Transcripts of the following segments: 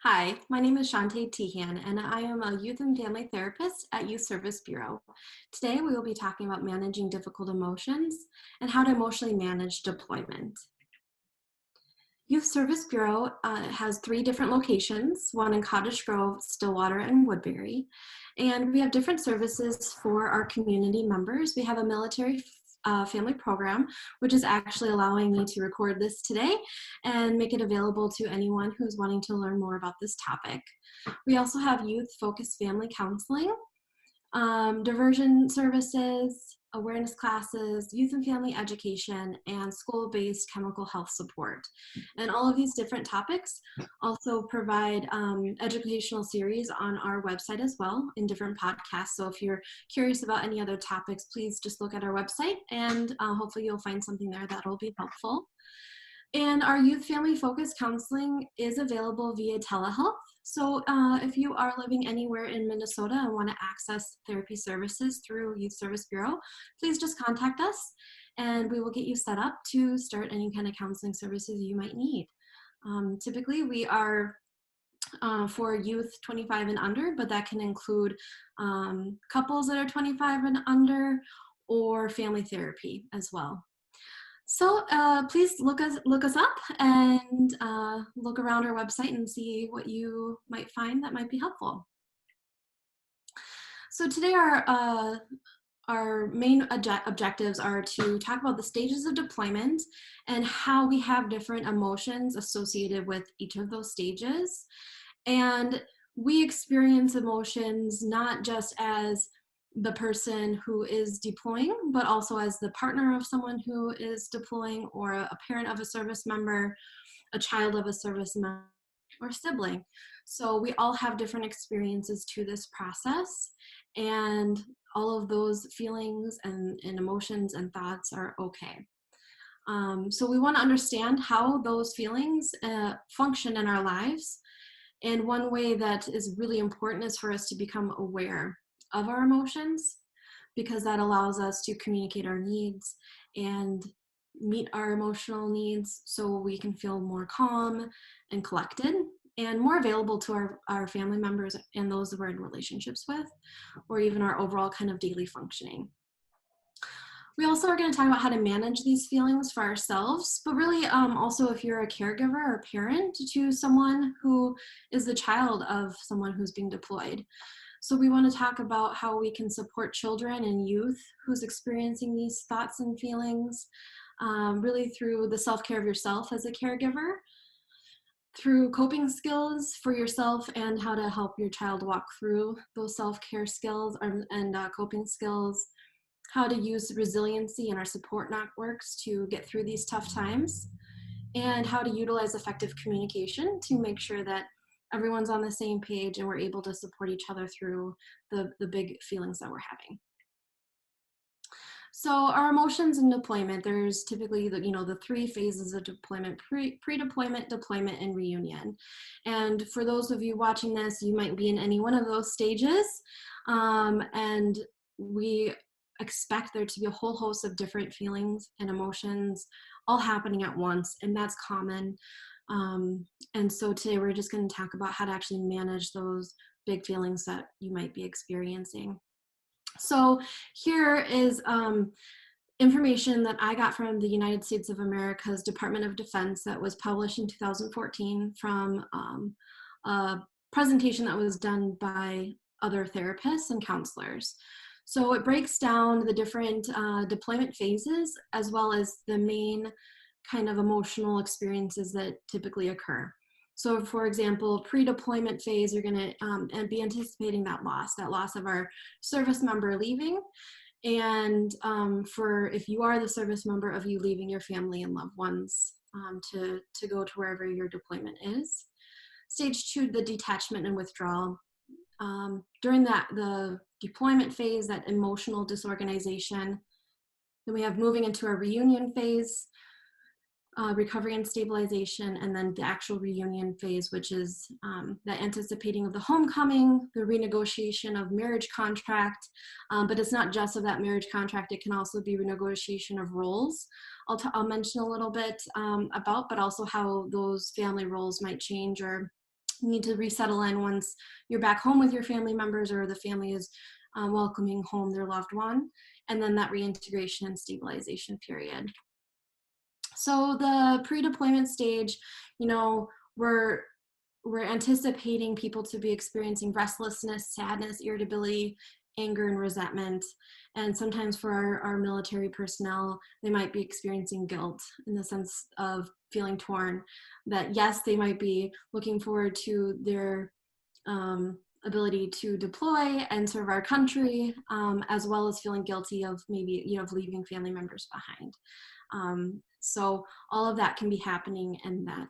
Hi, my name is Chaunte Teehan, and I am a youth and family therapist at Youth Service Bureau. Today, we will be talking about managing difficult emotions and how to emotionally manage deployment. Youth Service Bureau has three different locations, one in Cottage Grove, Stillwater, and Woodbury. And we have different services for our community members. We have a military family program, which is actually allowing me to record this today and make it available to anyone who's wanting to learn more about this topic. We also have youth-focused family counseling, diversion services, awareness classes, youth and family education, and school-based chemical health support. And all of these different topics also provide educational series on our website as well in different podcasts. So if you're curious about any other topics, please just look at our website and hopefully you'll find something there that will be helpful. And our youth family focused counseling is available via telehealth. So if you are living anywhere in Minnesota and want to access therapy services through Youth Service Bureau, please just contact us and we will get you set up to start any kind of counseling services you might need. Typically, we are for youth 25 and under, but that can include couples that are 25 and under or family therapy as well. So please look us up and look around our website and see what you might find that might be helpful. So today our main objectives are to talk about the stages of deployment and how we have different emotions associated with each of those stages. And we experience emotions not just as the person who is deploying, but also as the partner of someone who is deploying, or a parent of a service member, a child of a service member, or sibling. So we all have different experiences to this process, and all of those feelings and emotions and thoughts are okay. So we want to understand how those feelings function in our lives. And one way that is really important is for us to become aware of our emotions, because that allows us to communicate our needs and meet our emotional needs so we can feel more calm and collected and more available to our family members and those that we're in relationships with, or even our overall kind of daily functioning. We also are going to talk about how to manage these feelings for ourselves, but really also if you're a caregiver or parent to someone who is the child of someone who's being deployed. So we want to talk about how we can support children and youth who's experiencing these thoughts and feelings, really through the self-care of yourself as a caregiver, through coping skills for yourself and how to help your child walk through those self-care skills and coping skills, how to use resiliency in our support networks to get through these tough times, and how to utilize effective communication to make sure that everyone's on the same page and we're able to support each other through the big feelings that we're having. So our emotions in deployment, there's typically the three phases of deployment: pre-deployment, deployment, and reunion. And for those of you watching this, you might be in any one of those stages. And we expect there to be a whole host of different feelings and emotions all happening at once, and that's common. And so today we're just going to talk about how to actually manage those big feelings that you might be experiencing. So here is information that I got from the United States of America's Department of Defense that was published in 2014 from a presentation that was done by other therapists and counselors. So it breaks down the different deployment phases as well as the main kind of emotional experiences that typically occur. So for example, pre-deployment phase, you're going to be anticipating that loss of our service member leaving. And for if you are the service member, of you leaving your family and loved ones to go to wherever your deployment is. Stage 2, the detachment and withdrawal. During the deployment phase, that emotional disorganization. Then we have moving into a reunion phase, recovery and stabilization, and then the actual reunion phase, which is the anticipating of the homecoming, the renegotiation of marriage contract, but it's not just of that marriage contract, it can also be renegotiation of roles. I'll mention a little bit about, but also how those family roles might change or You need to resettle in once you're back home with your family members or the family is welcoming home their loved one, and then that reintegration and stabilization period. So the pre-deployment stage, you know, we're anticipating people to be experiencing restlessness, sadness, irritability, anger, and resentment. And sometimes for our military personnel, they might be experiencing guilt in the sense of feeling torn, that yes, they might be looking forward to their ability to deploy and serve our country, as well as feeling guilty of maybe, you know, of leaving family members behind. So all of that can be happening in that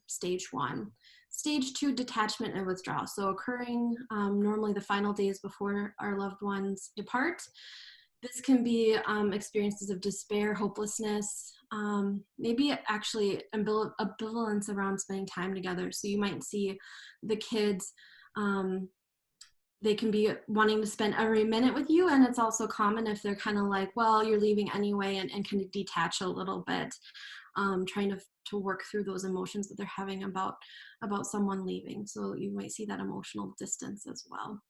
stage one. Stage two, detachment and withdrawal. So occurring normally the final days before our loved ones depart. This can be experiences of despair, hopelessness, maybe actually ambivalence around spending time together. So you might see the kids, they can be wanting to spend every minute with you, and it's also common if they're kind of like, well, you're leaving anyway, and kind of detach a little bit, trying to work through those emotions that they're having about someone leaving. So you might see that emotional distance as well.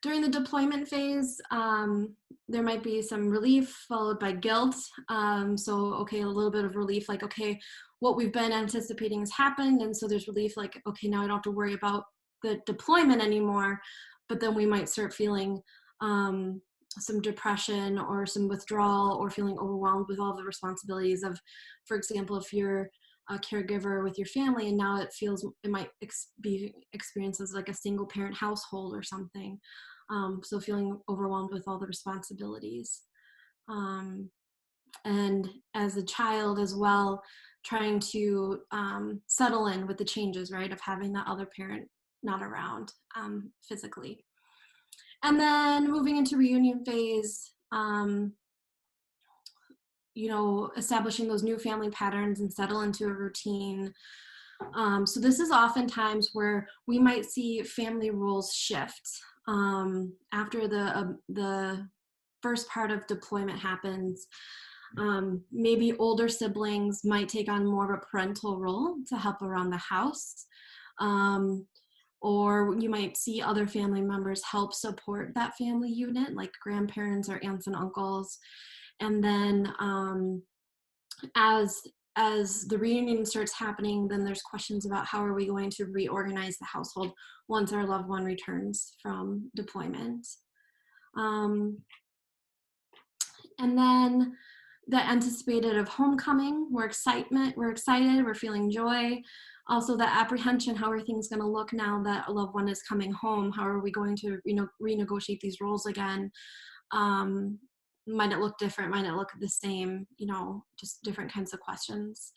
During the deployment phase, there might be some relief followed by guilt. So, okay, a little bit of relief, like, okay, what we've been anticipating has happened. And so there's relief, like, okay, now I don't have to worry about the deployment anymore. But then we might start feeling some depression or some withdrawal or feeling overwhelmed with all the responsibilities of, for example, if you're a caregiver with your family and now it might be experienced as like a single parent household or something. So feeling overwhelmed with all the responsibilities. And as a child as well, trying to settle in with the changes, right, of having that other parent not around physically. And then moving into reunion phase, you know, establishing those new family patterns and settle into a routine. So this is oftentimes where we might see family roles shift after the first part of deployment happens. Maybe older siblings might take on more of a parental role to help around the house. Or you might see other family members help support that family unit, like grandparents or aunts and uncles. And then as the reunion starts happening, then there's questions about how are we going to reorganize the household once our loved one returns from deployment. And then the anticipated of homecoming, we're excited, we're feeling joy. Also the apprehension, how are things going to look now that a loved one is coming home? How are we going to renegotiate these roles again? Might it look different? Might it look the same? You know, just different kinds of questions.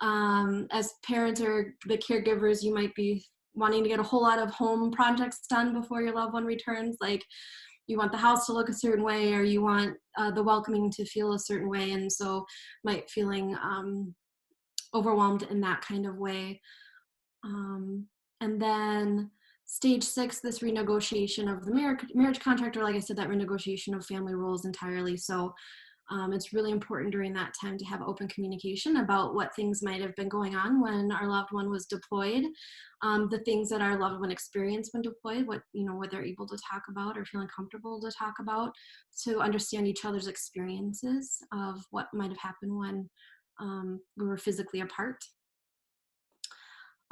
As parents or the caregivers, you might be wanting to get a whole lot of home projects done before your loved one returns. Like you want the house to look a certain way, or you want the welcoming to feel a certain way. And so might feeling overwhelmed in that kind of way. And then stage 6, this renegotiation of the marriage contract, or like I said, that renegotiation of family roles entirely. So it's really important during that time to have open communication about what things might have been going on when our loved one was deployed, the things that our loved one experienced when deployed, what they're able to talk about or feeling comfortable to talk about, to understand each other's experiences of what might have happened when we were physically apart.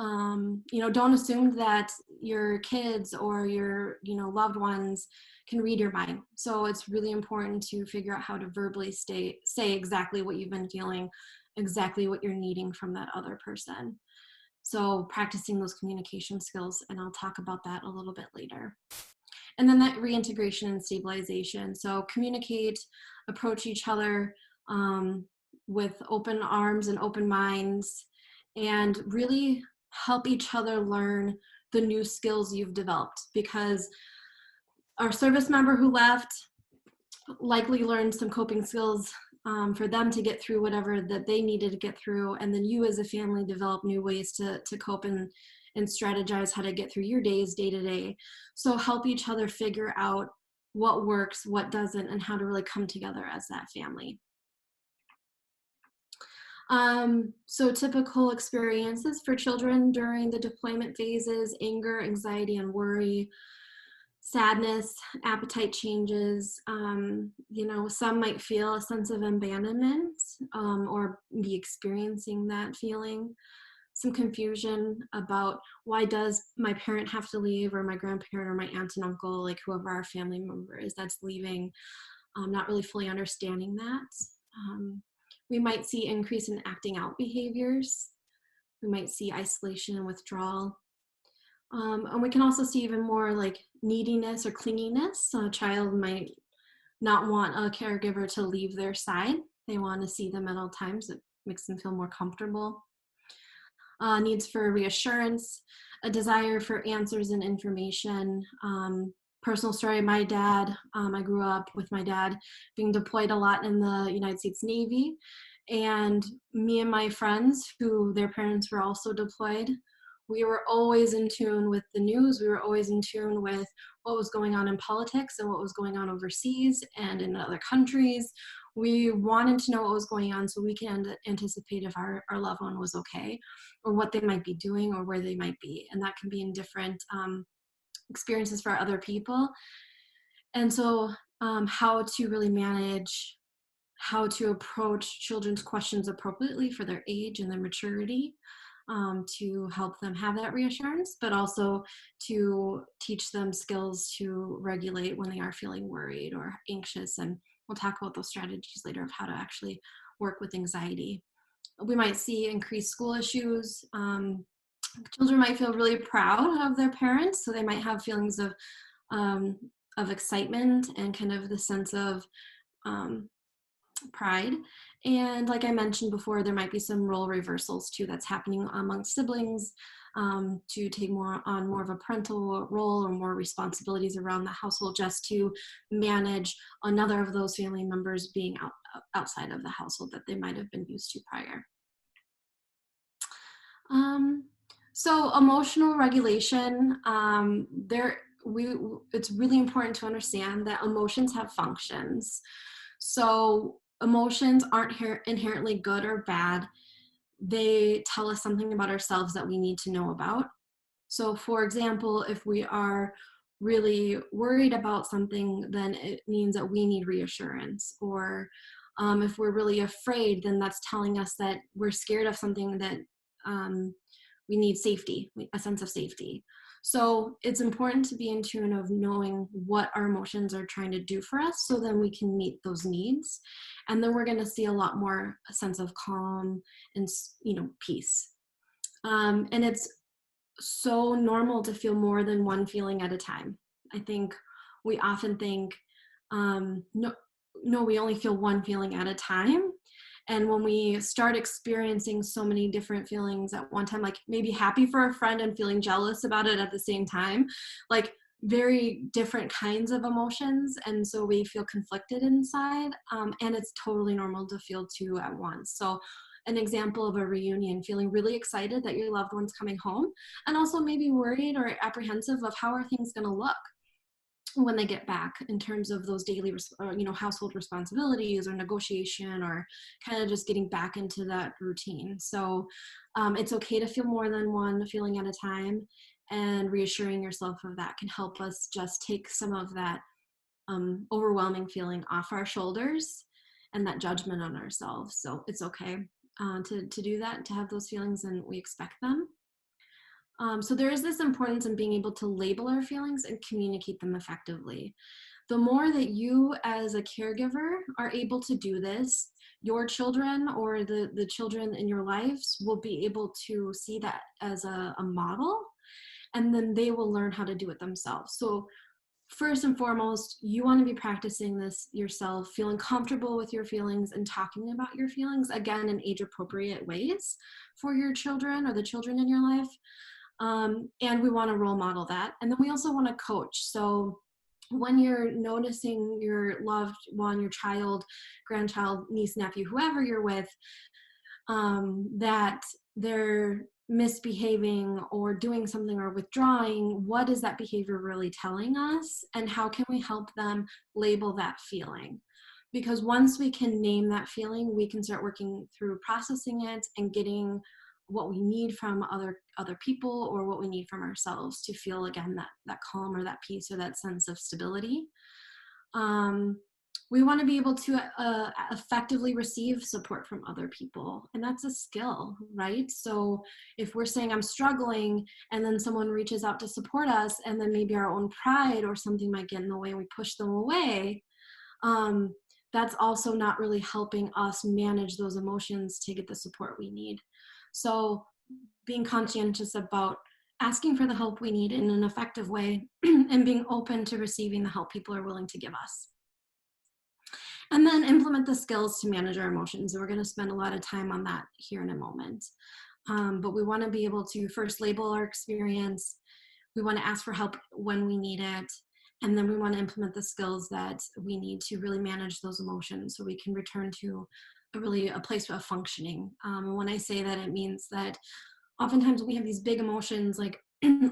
Don't assume that your kids or your loved ones can read your mind. So it's really important to figure out how to verbally say exactly what you've been feeling, exactly what you're needing from that other person. So practicing those communication skills, and I'll talk about that a little bit later. And then that reintegration and stabilization. So communicate, approach each other with open arms and open minds, and really help each other learn the new skills you've developed, because our service member who left likely learned some coping skills for them to get through whatever that they needed to get through, and then you as a family develop new ways to cope and strategize how to get through your days day to day. So help each other figure out what works, what doesn't, and how to really come together as that family. So typical experiences for children during the deployment phases: anger, anxiety, and worry, sadness, appetite changes. Some might feel a sense of abandonment, or be experiencing that feeling. Some confusion about, why does my parent have to leave, or my grandparent, or my aunt and uncle, like whoever our family member is that's leaving, not really fully understanding that. Um, we might see increase in acting out behaviors. We might see isolation and withdrawal. And we can also see even more like neediness or clinginess. So a child might not want a caregiver to leave their side. They want to see them at all times. It makes them feel more comfortable. Needs for reassurance, a desire for answers and information. Personal story, my dad, I grew up with my dad being deployed a lot in the United States Navy. And me and my friends, who their parents were also deployed, we were always in tune with the news. We were always in tune with what was going on in politics and what was going on overseas and in other countries. We wanted to know what was going on so we can anticipate if our loved one was okay, or what they might be doing, or where they might be. And that can be in different experiences for other people. And so how to really manage, how to approach children's questions appropriately for their age and their maturity, to help them have that reassurance, but also to teach them skills to regulate when they are feeling worried or anxious. And we'll talk about those strategies later of how to actually work with anxiety. We might see increased school issues. Children might feel really proud of their parents, so they might have feelings of excitement and kind of the sense of um, pride. And like I mentioned before, there might be some role reversals too that's happening amongst siblings, to take more of a parental role or more responsibilities around the household, just to manage another of those family members being outside of the household that they might have been used to prior. So emotional regulation, it's really important to understand that emotions have functions. So emotions aren't inherently good or bad. They tell us something about ourselves that we need to know about. So for example, if we are really worried about something, then it means that we need reassurance. Or if we're really afraid, then that's telling us that we're scared of something, that we need safety, a sense of safety. So it's important to be in tune of knowing what our emotions are trying to do for us, so then we can meet those needs. And then we're going to see a lot more a sense of calm and, peace. And it's so normal to feel more than one feeling at a time. I think we often think, no, we only feel one feeling at a time. And when we start experiencing so many different feelings at one time, like maybe happy for a friend and feeling jealous about it at the same time, like very different kinds of emotions. And so we feel conflicted inside. And it's totally normal to feel two at once. So an example of a reunion, feeling really excited that your loved one's coming home, and also maybe worried or apprehensive of how are things going to look when they get back, in terms of those daily, household responsibilities or negotiation, or kind of just getting back into that routine. So it's okay to feel more than one feeling at a time, and reassuring yourself of that can help us just take some of that overwhelming feeling off our shoulders and that judgment on ourselves. So it's okay to do that, to have those feelings, and we expect them. So there is this importance in being able to label our feelings and communicate them effectively. The more that you as a caregiver are able to do this, your children or the children in your lives will be able to see that as a model, and then they will learn how to do it themselves. So first and foremost, you want to be practicing this yourself, feeling comfortable with your feelings and talking about your feelings, again, in age appropriate ways for your children or the children in your life. And we want to role model that. And then we also want to coach. So when you're noticing your loved one, your child, grandchild, niece, nephew, whoever you're with, that they're misbehaving or doing something or withdrawing, what is that behavior really telling us? And how can we help them label that feeling? because once we can name that feeling, we can start working through processing it and getting what we need from other people, or what we need from ourselves to feel again that calm or that peace or that sense of stability. We want to be able to effectively receive support from other people, and that's a skill, right? So if we're saying I'm struggling and then someone reaches out to support us, and then maybe our own pride or something might get in the way and we push them away, that's also not really helping us manage those emotions to get the support we need. So being conscientious about asking for the help we need in an effective way and being open to receiving the help people are willing to give us. And then implement the skills to manage our emotions. And we're going to spend a lot of time on that here in a moment. But we want to be able to first label our experience. We want to ask for help when we need it. And then we want to implement the skills that we need to really manage those emotions so we can return to a place of functioning. When I say that, it means that oftentimes we have these big emotions like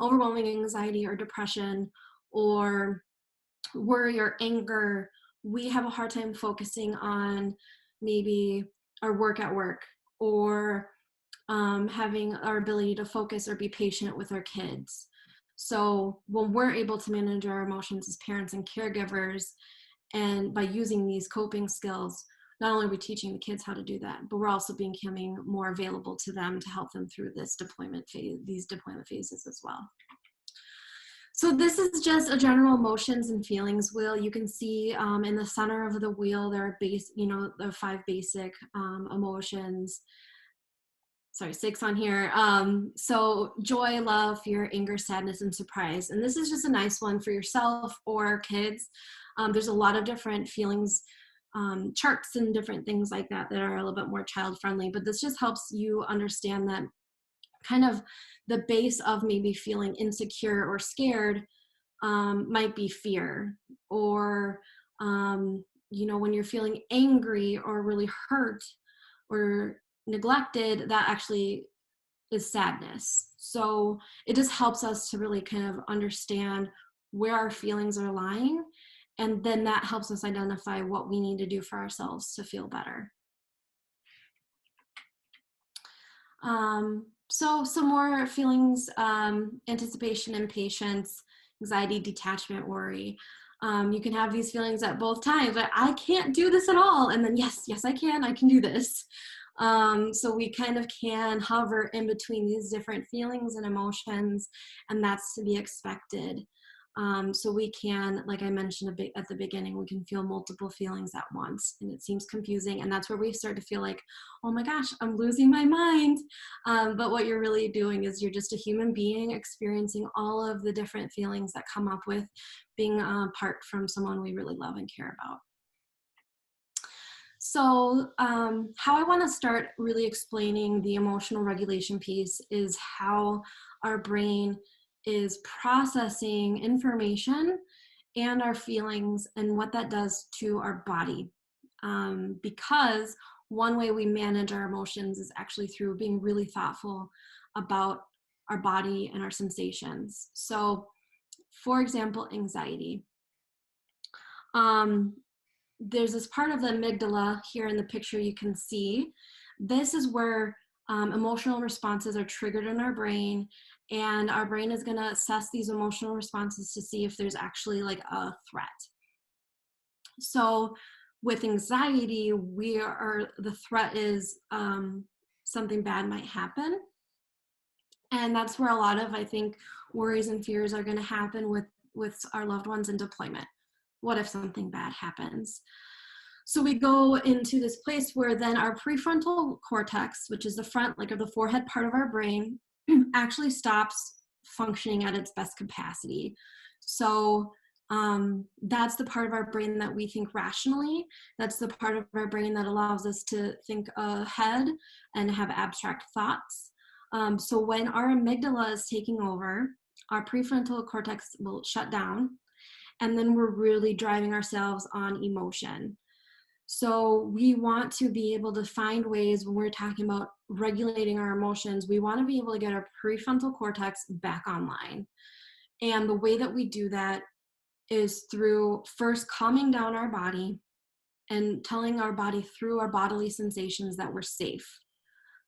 overwhelming anxiety or depression or worry or anger. We have a hard time focusing on maybe our work at work, or having our ability to focus or be patient with our kids. So when we're able to manage our emotions as parents and caregivers, and by using these coping skills, not only are we teaching the kids how to do that, but we're also becoming more available to them to help them through these deployment phases as well. So this is just a general emotions and feelings wheel. You can see in the center of the wheel, there are there are 5 basic emotions. Sorry, 6 on here. So joy, love, fear, anger, sadness, and surprise. And this is just a nice one for yourself or kids. There's a lot of different feelings, charts and different things like that that are a little bit more child friendly, but this just helps you understand that kind of the base of maybe feeling insecure or scared might be fear, or when you're feeling angry or really hurt or neglected, that actually is sadness. So it just helps us to really kind of understand where our feelings are lying, and then that helps us identify what we need to do for ourselves to feel better. So some more feelings: anticipation, impatience, anxiety, detachment, worry. You can have these feelings at both times, like I can't do this at all, and then yes I can do this. So we kind of can hover in between these different feelings and emotions, and that's to be expected. So we can, like I mentioned a bit at the beginning, we can feel multiple feelings at once, and it seems confusing, and that's where we start to feel like, oh my gosh, I'm losing my mind. But what you're really doing is you're just a human being experiencing all of the different feelings that come up with being apart from someone we really love and care about. So how I want to start really explaining the emotional regulation piece is how our brain is processing information and our feelings and what that does to our body. Because one way we manage our emotions is actually through being really thoughtful about our body and our sensations. So for example, anxiety. There's this part of the amygdala here in the picture you can see. This is where emotional responses are triggered in our brain, and our brain is going to assess these emotional responses to see if there's actually like a threat. So with anxiety, the threat is something bad might happen. And that's where a lot of, I think, worries and fears are going to happen with our loved ones in deployment. What if something bad happens? So we go into this place where then our prefrontal cortex, which is the front, like of the forehead part of our brain, actually stops functioning at its best capacity. So that's the part of our brain that we think rationally. That's the part of our brain that allows us to think ahead and have abstract thoughts. So when our amygdala is taking over, our prefrontal cortex will shut down, and then we're really driving ourselves on emotion. So we want to be able to find ways when we're talking about regulating our emotions, we want to be able to get our prefrontal cortex back online. And the way that we do that is through first calming down our body and telling our body through our bodily sensations that we're safe,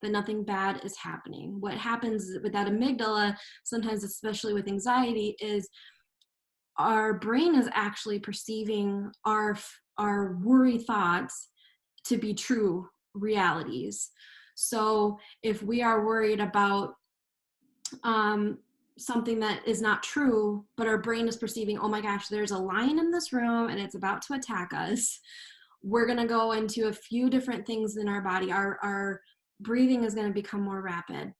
that nothing bad is happening. What happens with that amygdala, sometimes especially with anxiety, is our brain is actually perceiving our worry thoughts to be true realities. So if we are worried about something that is not true, but our brain is perceiving, oh my gosh, there's a lion in this room and it's about to attack us, we're going to go into a few different things in our body. Our breathing is going to become more rapid.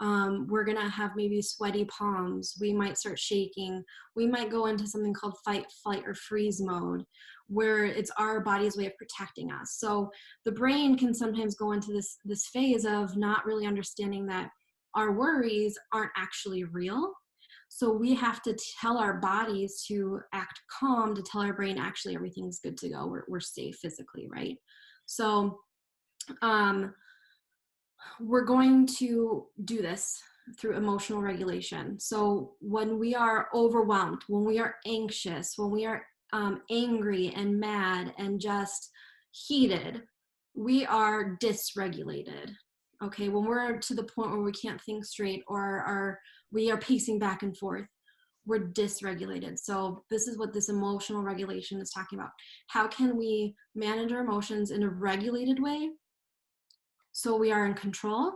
We're going to have maybe sweaty palms. We might start shaking. We might go into something called fight, flight, or freeze mode, where it's our body's way of protecting us. So the brain can sometimes go into this phase of not really understanding that our worries aren't actually real. So we have to tell our bodies to act calm, to tell our brain actually everything's good to go. We're safe physically, right? So we're going to do this through emotional regulation. So when we are overwhelmed, when we are anxious, when we are angry and mad and just heated, we are dysregulated. Okay, when we're to the point where we can't think straight or we are pacing back and forth, we're dysregulated. So this is what this emotional regulation is talking about. How can we manage our emotions in a regulated way so we are in control,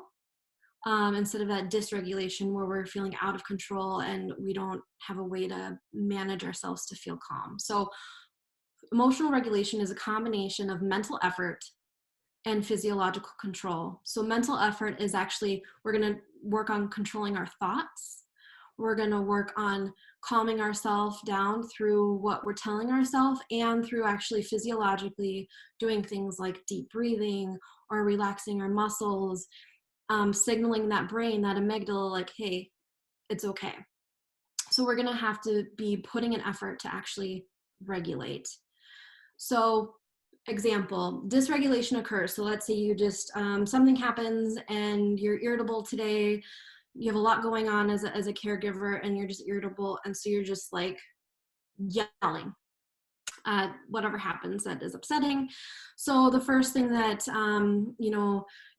instead of that dysregulation where we're feeling out of control and we don't have a way to manage ourselves to feel calm. So emotional regulation is a combination of mental effort and physiological control. So mental effort is actually, we're going to work on controlling our thoughts. We're going to work on calming ourselves down through what we're telling ourselves and through actually physiologically doing things like deep breathing or relaxing our muscles, signaling that brain, that amygdala, like, hey, it's okay. So we're going to have to be putting an effort to actually regulate. So example, dysregulation occurs. So let's say you just, something happens and you're irritable today. You have a lot going on as a caregiver and you're just irritable. And so you're just like yelling at whatever happens that is upsetting. So the first thing that,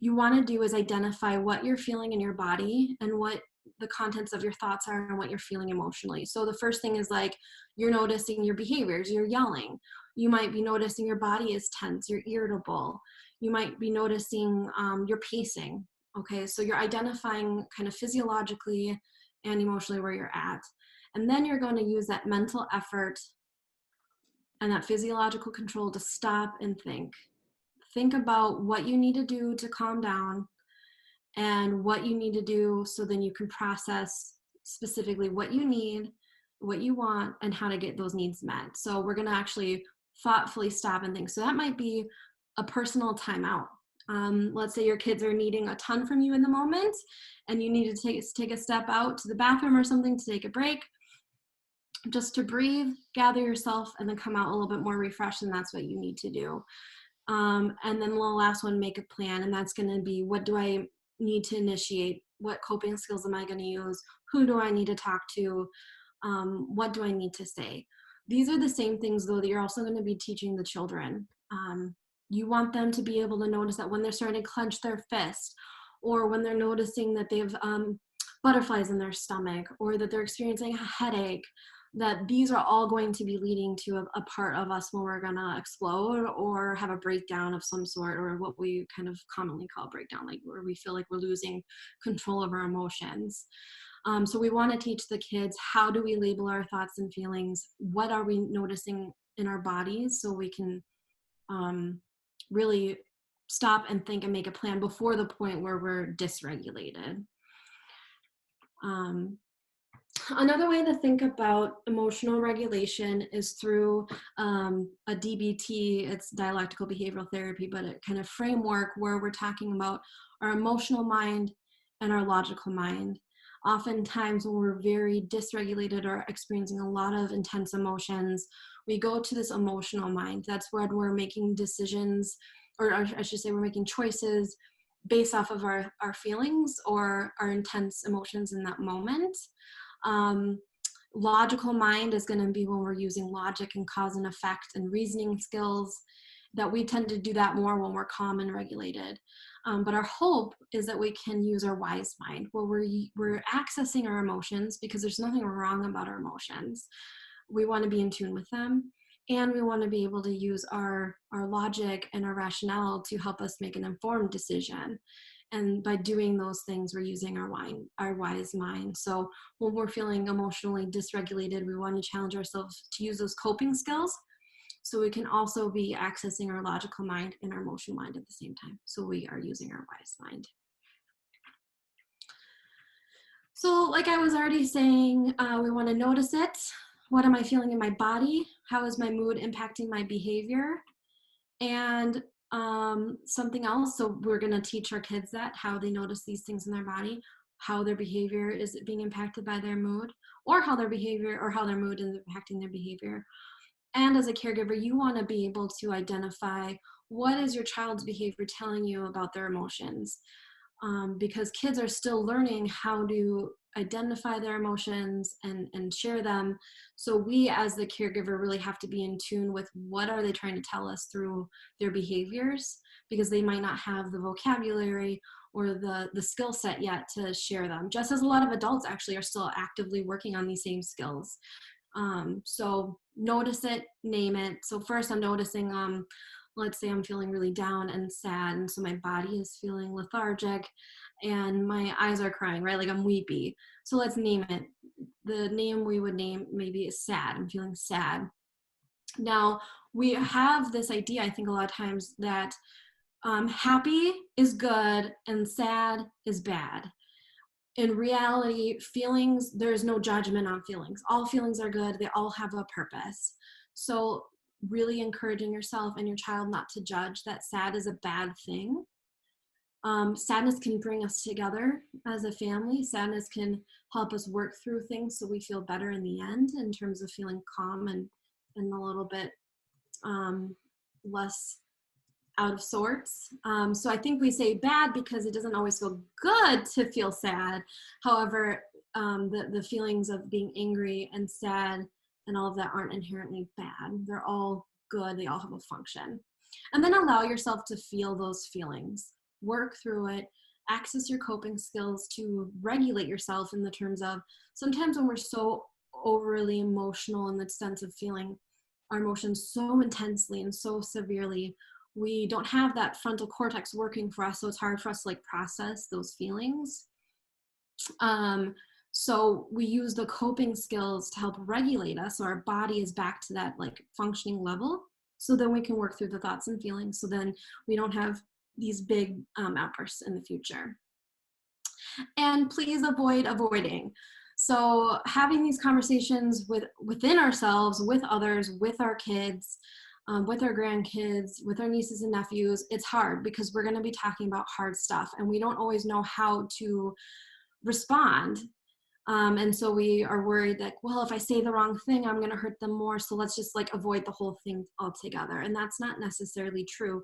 you want to do is identify what you're feeling in your body and what the contents of your thoughts are and what you're feeling emotionally. So the first thing is like, you're noticing your behaviors, you're yelling. You might be noticing your body is tense, you're irritable. You might be noticing your pacing. Okay, so you're identifying kind of physiologically and emotionally where you're at. And then you're going to use that mental effort and that physiological control to stop and think. Think about what you need to do to calm down and what you need to do so then you can process specifically what you need, what you want, and how to get those needs met. So we're going to actually thoughtfully stop and think. So that might be a personal timeout. Let's say your kids are needing a ton from you in the moment and you need to take a step out to the bathroom or something to take a break, just to breathe, gather yourself, and then come out a little bit more refreshed, and that's what you need to do. And then the last one, make a plan, and that's going to be, what do I need to initiate? What coping skills am I going to use? Who do I need to talk to? What do I need to say? These are the same things, though, that you're also going to be teaching the children. You want them to be able to notice that when they're starting to clench their fist, or when they're noticing that they have butterflies in their stomach, or that they're experiencing a headache, that these are all going to be leading to a part of us when we're gonna explode or have a breakdown of some sort, or what we kind of commonly call breakdown, like where we feel like we're losing control of our emotions. So we want to teach the kids, how do we label our thoughts and feelings? What are we noticing in our bodies so we can really stop and think and make a plan before the point where we're dysregulated. Another way to think about emotional regulation is through a DBT, it's dialectical behavioral therapy, but a kind of framework where we're talking about our emotional mind and our logical mind. Oftentimes when we're very dysregulated or experiencing a lot of intense emotions, we go to this emotional mind. That's when we're making decisions, or I should say we're making choices based off of our feelings or our intense emotions in that moment. Logical mind is going to be when we're using logic and cause and effect and reasoning skills. that we tend to do that more when we're calm and regulated. But our hope is that we can use our wise mind where we're accessing our emotions, because there's nothing wrong about our emotions. We want to be in tune with them, and we want to be able to use our logic and our rationale to help us make an informed decision. And by doing those things, we're using our wise mind. So when we're feeling emotionally dysregulated, we want to challenge ourselves to use those coping skills, so we can also be accessing our logical mind and our emotional mind at the same time. So we are using our wise mind. So like I was already saying, we want to notice it. What am I feeling in my body? How is my mood impacting my behavior? And something else, so we're going to teach our kids that, how they notice these things in their body, how their behavior is being impacted by their mood, or how their behavior or how their mood is impacting their behavior. And as a caregiver, you want to be able to identify what is your child's behavior telling you about their emotions, because kids are still learning how to identify their emotions and share them. So we as the caregiver really have to be in tune with what are they trying to tell us through their behaviors, because they might not have the vocabulary or the skill set yet to share them, just as a lot of adults actually are still actively working on these same skills. So notice it, name it. So first I'm noticing, let's say I'm feeling really down and sad, and so my body is feeling lethargic and my eyes are crying, right? Like I'm weepy. So let's name it. The name we would name maybe is sad. I'm feeling sad. Now we have this idea, I think a lot of times, that happy is good and sad is bad. In reality, feelings, there's no judgment on feelings. All feelings are good. They all have a purpose. So really encouraging yourself and your child not to judge that sad is a bad thing. Sadness can bring us together as a family. Sadness can help us work through things so we feel better in the end, in terms of feeling calm and a little bit less out of sorts. So I think we say bad because it doesn't always feel good to feel sad. However, the feelings of being angry and sad and all of that aren't inherently bad. They're all good. They all have a function. And then allow yourself to feel those feelings. Work through it. Access your coping skills to regulate yourself, in the terms of, sometimes when we're so overly emotional in the sense of feeling our emotions so intensely and so severely, we don't have that frontal cortex working for us, so it's hard for us to like process those feelings. So we use the coping skills to help regulate us, so our body is back to that like functioning level, so then we can work through the thoughts and feelings, so then we don't have these big outbursts in the future. And please avoid avoiding. So having these conversations within ourselves, with others, with our kids, with our grandkids, with our nieces and nephews, it's hard because we're going to be talking about hard stuff and we don't always know how to respond. And so we are worried that, well, if I say the wrong thing, I'm going to hurt them more. So let's just like avoid the whole thing altogether. And that's not necessarily true.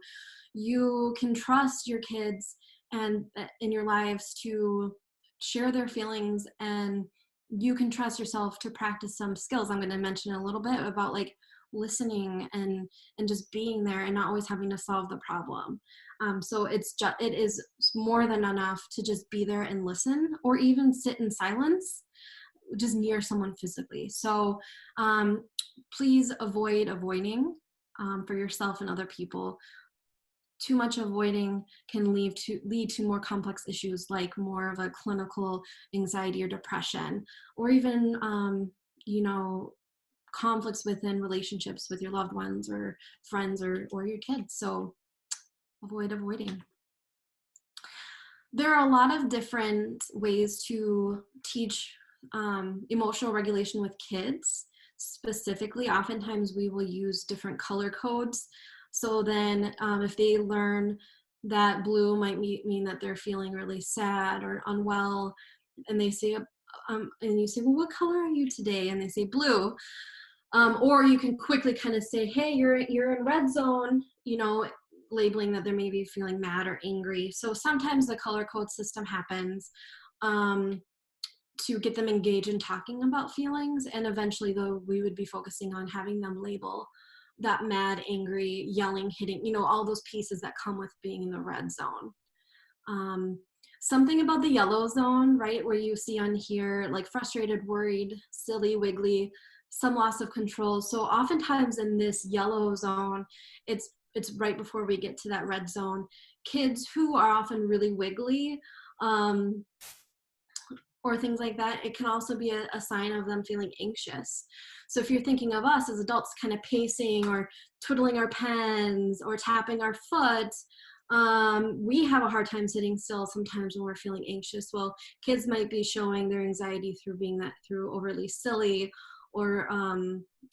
You can trust your kids and in your lives to share their feelings, and you can trust yourself to practice some skills. I'm going to mention a little bit about like listening and just being there and not always having to solve the problem. So it is more than enough to just be there and listen, or even sit in silence, just near someone physically. So please avoid avoiding for yourself and other people. Too much avoiding can lead to more complex issues, like more of a clinical anxiety or depression, or even conflicts within relationships with your loved ones or friends or your kids. So avoid avoiding. There are a lot of different ways to teach emotional regulation with kids. Specifically, oftentimes we will use different color codes. So then if they learn that blue might mean that they're feeling really sad or unwell, and they say, and you say, well, what color are you today? And they say blue. Or you can quickly kind of say, hey, you're in red zone, labeling that they're maybe feeling mad or angry. So sometimes the color code system happens to get them engaged in talking about feelings. And eventually, though, we would be focusing on having them label that mad, angry, yelling, hitting, all those pieces that come with being in the red zone. Something about the yellow zone, right, where you see on here, like frustrated, worried, silly, wiggly, some loss of control. So oftentimes in this yellow zone, it's right before we get to that red zone. Kids who are often really wiggly, or things like that, it can also be a sign of them feeling anxious. So if you're thinking of us as adults kind of pacing or twiddling our pens or tapping our foot, we have a hard time sitting still sometimes when we're feeling anxious. Well, kids might be showing their anxiety through overly silly or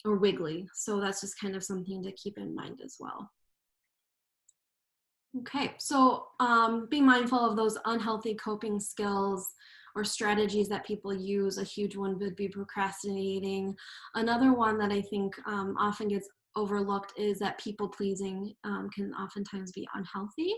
wiggly. So that's just kind of something to keep in mind as well. Okay, so being mindful of those unhealthy coping skills or strategies that people use. A huge one would be procrastinating. Another one that I think often gets overlooked is that people pleasing can oftentimes be unhealthy.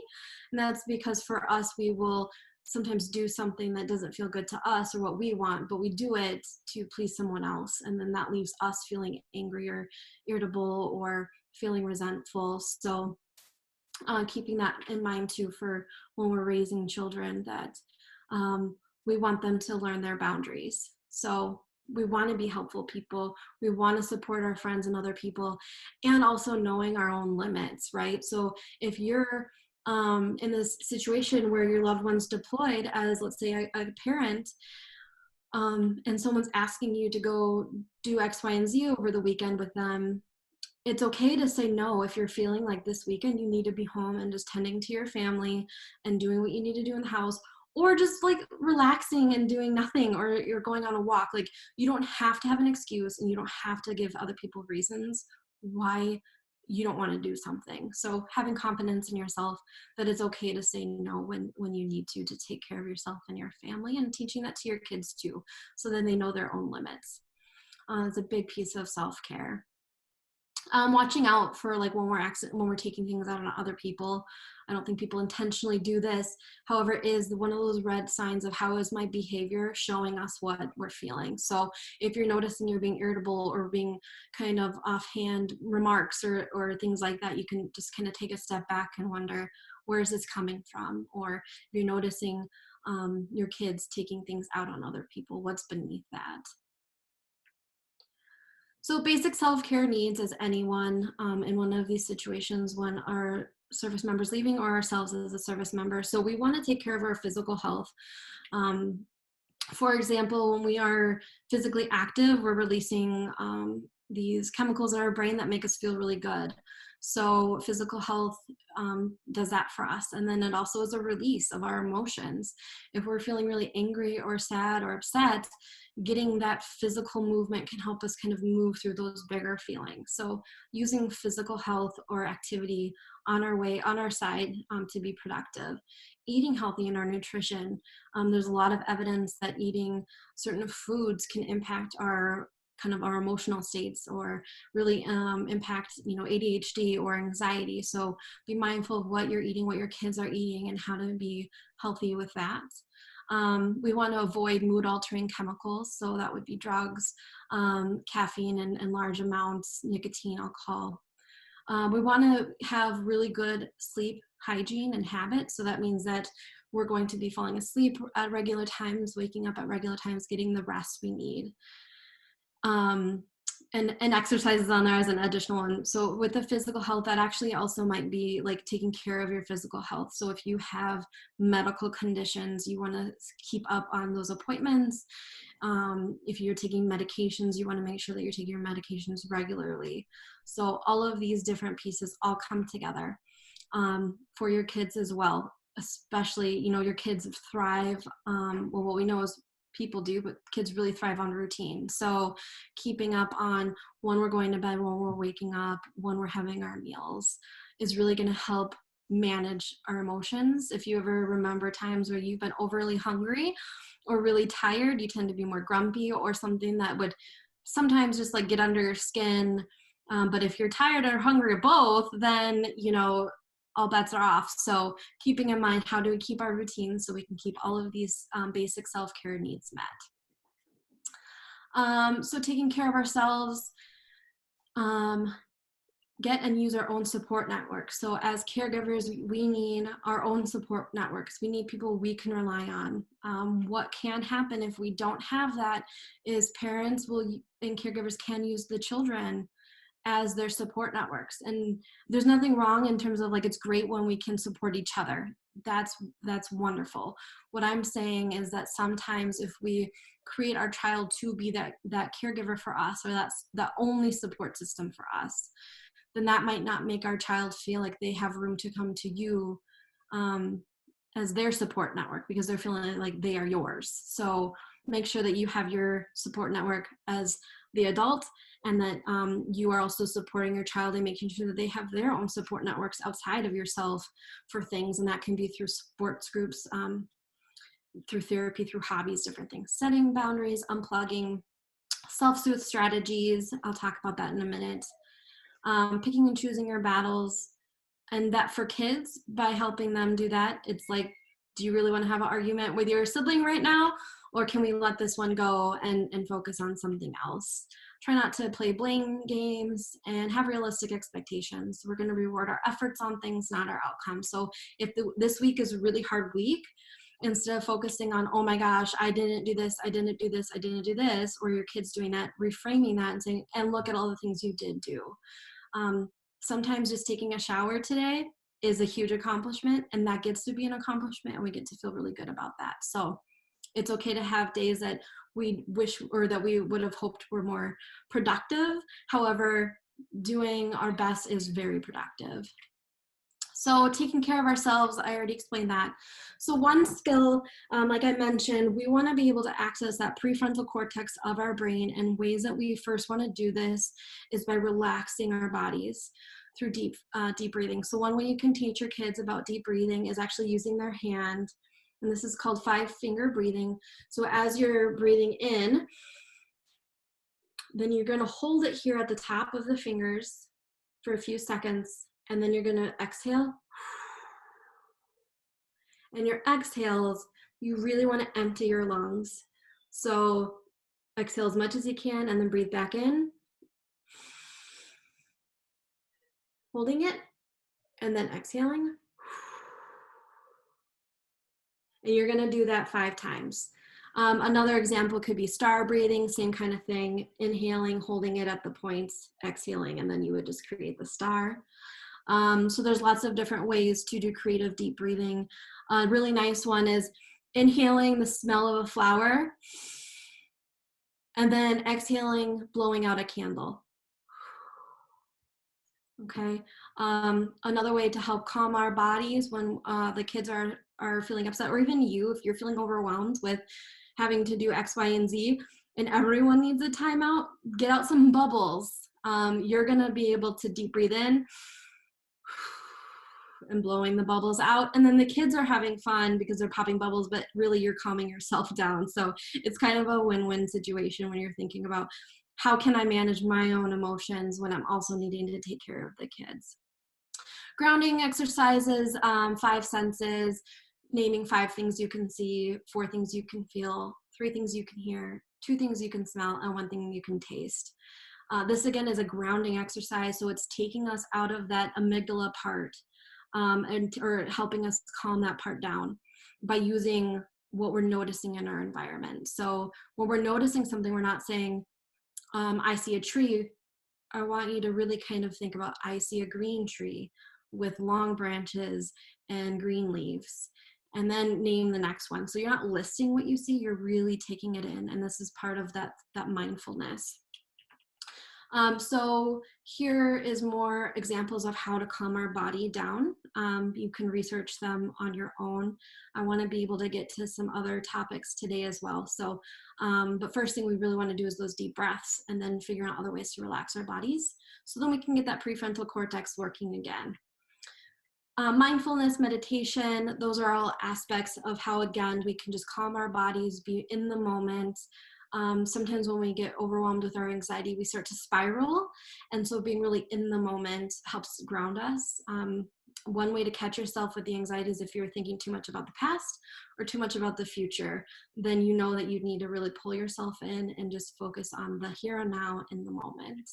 And that's because for us, we will sometimes do something that doesn't feel good to us or what we want, but we do it to please someone else. And then that leaves us feeling angry or irritable or feeling resentful. So keeping that in mind too for when we're raising children, that we want them to learn their boundaries. So we want to be helpful people. We want to support our friends and other people, and also knowing our own limits, right? So if you're in this situation where your loved one's deployed as, let's say, a parent, and someone's asking you to go do X, Y, and Z over the weekend with them, it's okay to say no if you're feeling like this weekend you need to be home and just tending to your family and doing what you need to do in the house, or just like relaxing and doing nothing, or you're going on a walk. Like, you don't have to have an excuse, and you don't have to give other people reasons why you don't want to do something. So having confidence in yourself that it's okay to say no when you need to take care of yourself and your family, and teaching that to your kids too, so then they know their own limits. It's a big piece of self-care. Watching out for, like, when we're taking things out on other people. I don't think people intentionally do this. However, it is one of those red signs of how is my behavior showing us what we're feeling. So if you're noticing you're being irritable or being kind of offhand remarks or things like that, you can just kind of take a step back and wonder, where is this coming from? Or if you're noticing your kids taking things out on other people, what's beneath that? So basic self-care needs as anyone in one of these situations when our service members leaving or ourselves as a service member. So we want to take care of our physical health. Um, for example, when we are physically active, we're releasing these chemicals in our brain that make us feel really good. So physical health does that for us. And then it also is a release of our emotions. If we're feeling really angry or sad or upset, getting that physical movement can help us kind of move through those bigger feelings. So using physical health or activity on our side to be productive. Eating healthy in our nutrition. There's a lot of evidence that eating certain foods can impact our emotional states, or really impact ADHD or anxiety. So be mindful of what you're eating, what your kids are eating, and how to be healthy with that. We want to avoid mood altering chemicals, so that would be drugs, caffeine in large amounts, nicotine, alcohol. We want to have really good sleep hygiene and habits. So that means that we're going to be falling asleep at regular times, waking up at regular times, getting the rest we need. And exercises on there as an additional one. So with the physical health, that actually also might be like taking care of your physical health. So if you have medical conditions, you want to keep up on those appointments. If you're taking medications, you want to make sure that you're taking your medications regularly. So all of these different pieces all come together for your kids as well. Especially, your kids thrive. Well, what we know is people do, but kids really thrive on routine. So keeping up on when we're going to bed, when we're waking up, when we're having our meals is really going to help manage our emotions. If you ever remember times where you've been overly hungry or really tired, you tend to be more grumpy, or something that would sometimes just like get under your skin. But if you're tired or hungry or both, then, all bets are off. So keeping in mind, how do we keep our routine so we can keep all of these basic self-care needs met? So taking care of ourselves, get and use our own support network. So as caregivers, we need our own support networks. We need people we can rely on. What can happen if we don't have that is parents will and caregivers can use the children as their support networks. And there's nothing wrong in terms of like, it's great when we can support each other. That's wonderful. What I'm saying is that sometimes if we create our child to be that caregiver for us, or that's the only support system for us, then that might not make our child feel like they have room to come to you as their support network, because they're feeling like they are yours. So make sure that you have your support network as the adult, and that you are also supporting your child and making sure that they have their own support networks outside of yourself for things. And that can be through sports groups, through therapy, through hobbies, different things. Setting boundaries, unplugging, self-soothe strategies. I'll talk about that in a minute. Picking and choosing your battles. And that for kids, by helping them do that, it's like, do you really want to have an argument with your sibling right now? Or can we let this one go and focus on something else? Try not to play blame games and have realistic expectations. We're going to reward our efforts on things, not our outcomes. So if this week is a really hard week, instead of focusing on, oh my gosh, I didn't do this, I didn't do this, I didn't do this, or your kid's doing that, reframing that and saying, and look at all the things you did do. Sometimes just taking a shower today is a huge accomplishment, and that gets to be an accomplishment, and we get to feel really good about that. So it's okay to have days that we wish, or that we would have hoped were more productive. However, doing our best is very productive. So taking care of ourselves, I already explained that. So one skill, like I mentioned, we want to be able to access that prefrontal cortex of our brain, and ways that we first want to do this is by relaxing our bodies through deep breathing. So one way you can teach your kids about deep breathing is actually using their hand, and this is called 5-finger breathing. So as you're breathing in, then you're going to hold it here at the top of the fingers for a few seconds, and then you're going to exhale. And your exhales, you really want to empty your lungs. So exhale as much as you can, and then breathe back in, holding it, and then exhaling. And you're going to do that 5 times. Another example could be star breathing, same kind of thing, inhaling, holding it at the points, exhaling, and then you would just create the star. So there's lots of different ways to do creative deep breathing. A really nice one is inhaling the smell of a flower, and then exhaling, blowing out a candle. Okay. Another way to help calm our bodies when the kids are feeling upset, or even you, if you're feeling overwhelmed with having to do X, Y, and Z, and everyone needs a timeout, get out some bubbles. You're gonna be able to deep breathe in and blowing the bubbles out, and then the kids are having fun because they're popping bubbles, but really you're calming yourself down. So it's kind of a win-win situation when you're thinking about, how can I manage my own emotions when I'm also needing to take care of the kids? Grounding exercises, 5 senses, naming 5 things you can see, 4 things you can feel, 3 things you can hear, 2 things you can smell, and 1 thing you can taste. This again is a grounding exercise, so it's taking us out of that amygdala part, or helping us calm that part down by using what we're noticing in our environment. So when we're noticing something, we're not saying, I see a tree. I want you to really kind of think about, I see a green tree with long branches and green leaves, and then name the next one. So you're not listing what you see, you're really taking it in. And this is part of that mindfulness. So here is more examples of how to calm our body down. You can research them on your own. I want to be able to get to some other topics today as well. So, but first thing we really want to do is those deep breaths, and then figure out other ways to relax our bodies, so then we can get that prefrontal cortex working again. Mindfulness, meditation, those are all aspects of how, again, we can just calm our bodies, be in the moment. Sometimes when we get overwhelmed with our anxiety, we start to spiral. And so being really in the moment helps ground us. One way to catch yourself with the anxiety is if you're thinking too much about the past or too much about the future, then you know that you need to really pull yourself in and just focus on the here and now in the moment.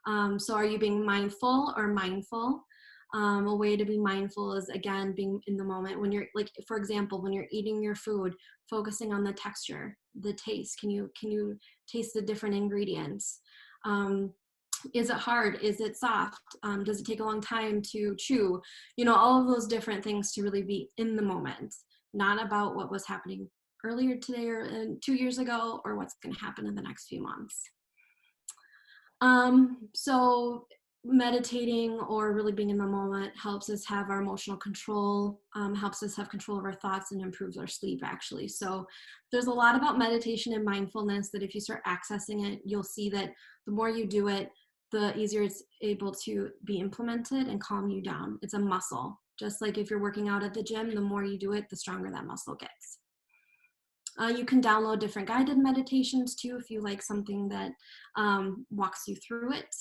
So are you being mindful or mindful? A way to be mindful is, again, being in the moment. When you're, like, for example, when you're eating your food, focusing on the texture, the taste. Can you taste the different ingredients? Is it hard? Is it soft? Does it take a long time to chew? All of those different things, to really be in the moment, not about what was happening earlier today or 2 years ago, or what's going to happen in the next few months. So meditating or really being in the moment helps us have our emotional control, helps us have control of our thoughts, and improves our sleep, actually. So there's a lot about meditation and mindfulness that if you start accessing it, you'll see that the more you do it, the easier it's able to be implemented and calm you down. It's a muscle. Just like if you're working out at the gym, the more you do it, the stronger that muscle gets. You can download different guided meditations too, if you like something that walks you through it.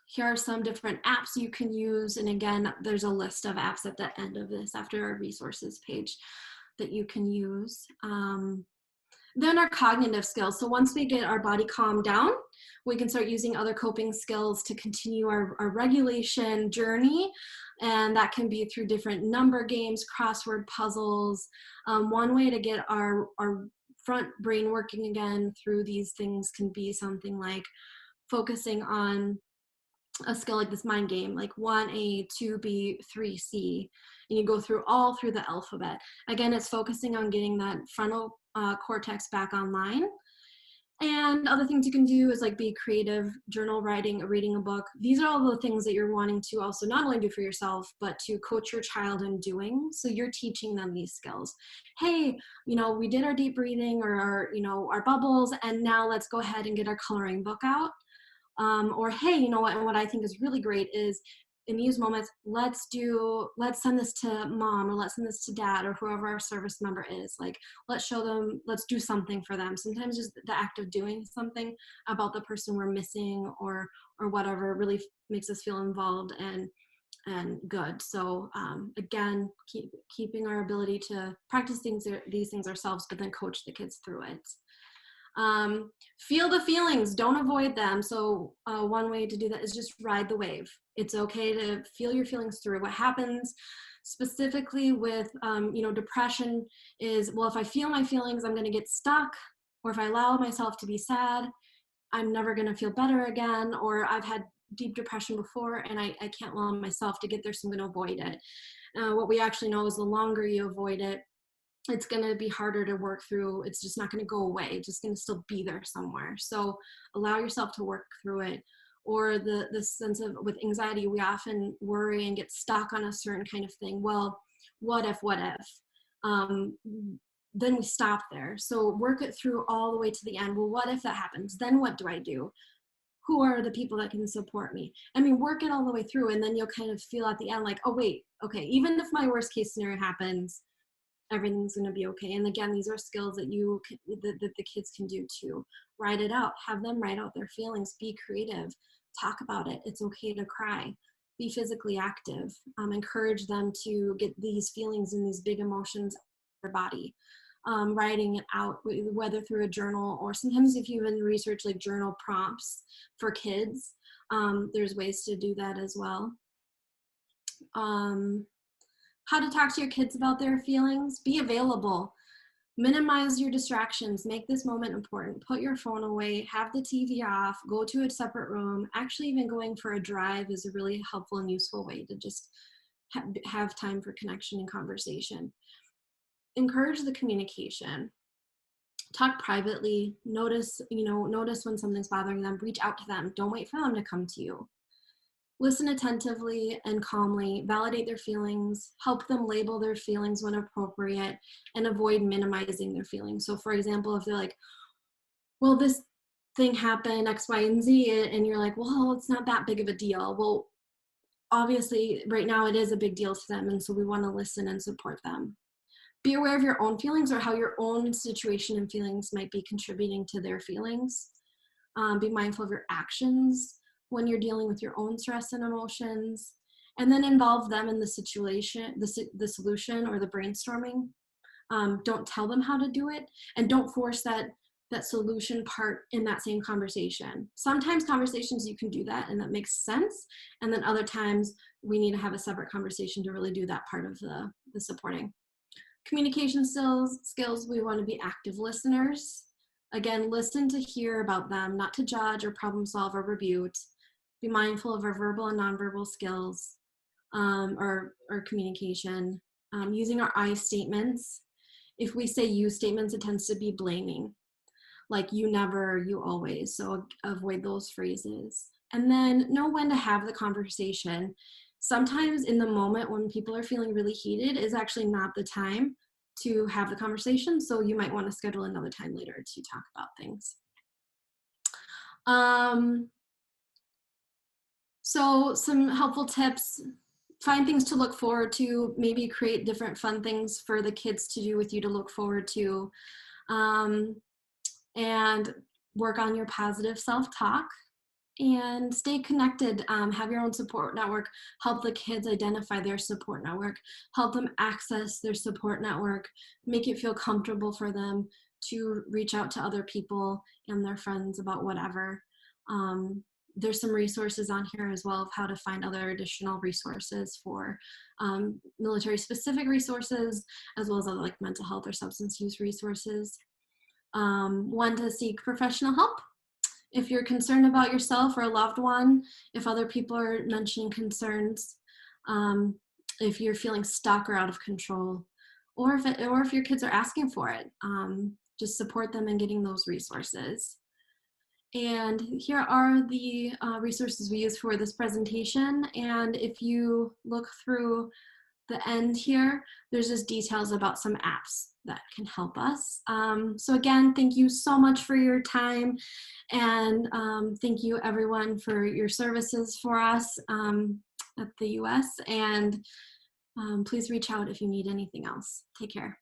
Here are some different apps you can use. And again, there's a list of apps at the end of this, after our resources page, that you can use. Then our cognitive skills. So once we get our body calmed down, we can start using other coping skills to continue our regulation journey. And that can be through different number games, crossword puzzles. One way to get our front brain working again through these things can be something like focusing on a skill like this mind game, like 1A, 2B, 3C, and you go through all through the alphabet. Again, it's focusing on getting that frontal cortex back online. And other things you can do is like be creative, journal writing, reading a book. These are all the things that you're wanting to also not only do for yourself, but to coach your child in doing. So you're teaching them these skills. Hey, we did our deep breathing or our bubbles, and now let's go ahead and get our coloring book out. Or hey, you know what? And what I think is really great is in these moments, let's send this to mom, or let's send this to dad, or whoever our service member is. Like, let's show them, let's do something for them. Sometimes just the act of doing something about the person we're missing or whatever really makes us feel involved and good. So again, keeping our ability to practice these things ourselves, but then coach the kids through it. Feel the feelings, don't avoid them. So one way to do that is just ride the wave. It's okay to feel your feelings through. What happens specifically with depression is, well, if I feel my feelings, I'm going to get stuck. Or if I allow myself to be sad, I'm never going to feel better again. Or I've had deep depression before and I can't allow myself to get there, so I'm going to avoid it. What we actually know is the longer you avoid it, it's going to be harder to work through. It's just not going to go away. It's just going to still be there somewhere. So allow yourself to work through it. Or the sense of, with anxiety, we often worry and get stuck on a certain kind of thing. Well, what if? Then we stop there. So work it through all the way to the end. Well, what if that happens? Then what do I do? Who are the people that can support me? I mean, work it all the way through, and then you'll kind of feel at the end like, oh, wait, okay, even if my worst case scenario happens, everything's going to be okay. And again, these are skills that that the kids can do too. Write it out. Have them write out their feelings. Be creative. Talk about it. It's okay to cry. Be physically active. Encourage them to get these feelings and these big emotions out of their body. Writing it out, whether through a journal, or sometimes if you even research like journal prompts for kids, there's ways to do that as well. How to talk to your kids about their feelings. Be available. Minimize your distractions. Make this moment important. Put your phone away. Have the TV off. Go to a separate room. Actually, even going for a drive is a really helpful and useful way to just have time for connection and conversation. Encourage the communication. Talk privately. Notice when something's bothering them. Reach out to them. Don't wait for them to come to you. Listen attentively and calmly, validate their feelings, help them label their feelings when appropriate, and avoid minimizing their feelings. So for example, if they're like, well, this thing happened, X, Y, and Z, and you're like, well, it's not that big of a deal. Well, obviously right now it is a big deal to them, and so we want to listen and support them. Be aware of your own feelings, or how your own situation and feelings might be contributing to their feelings. Be mindful of your actions when you're dealing with your own stress and emotions, and then involve them in the situation, the solution or the brainstorming. Don't tell them how to do it, and don't force that that solution part in that same conversation. Sometimes conversations you can do that and that makes sense. And then other times we need to have a separate conversation to really do that part of the supporting. Communication skills, we want to be active listeners. Again, listen to hear about them, not to judge or problem solve or rebuke. Be mindful of our verbal and nonverbal skills or communication. Using our I statements. If we say you statements, it tends to be blaming, like you never, you always. So avoid those phrases. And then know when to have the conversation. Sometimes in the moment when people are feeling really heated is actually not the time to have the conversation. So you might want to schedule another time later to talk about things. So some helpful tips: find things to look forward to, maybe create different fun things for the kids to do with you to look forward to, and work on your positive self-talk. And stay connected. Have your own support network. Help the kids identify their support network. Help them access their support network. Make it feel comfortable for them to reach out to other people and their friends about whatever. There's some resources on here as well of how to find other additional resources for military-specific resources, as well as other like mental health or substance use resources. One, to seek professional help. If you're concerned about yourself or a loved one, if other people are mentioning concerns, if you're feeling stuck or out of control, or if your kids are asking for it, just support them in getting those resources. And here are the resources we use for this presentation. And if you look through the end here, there's just details about some apps that can help us. So again, thank you so much for your time, and thank you everyone for your services for us at the US, and please reach out if you need anything else. Take care.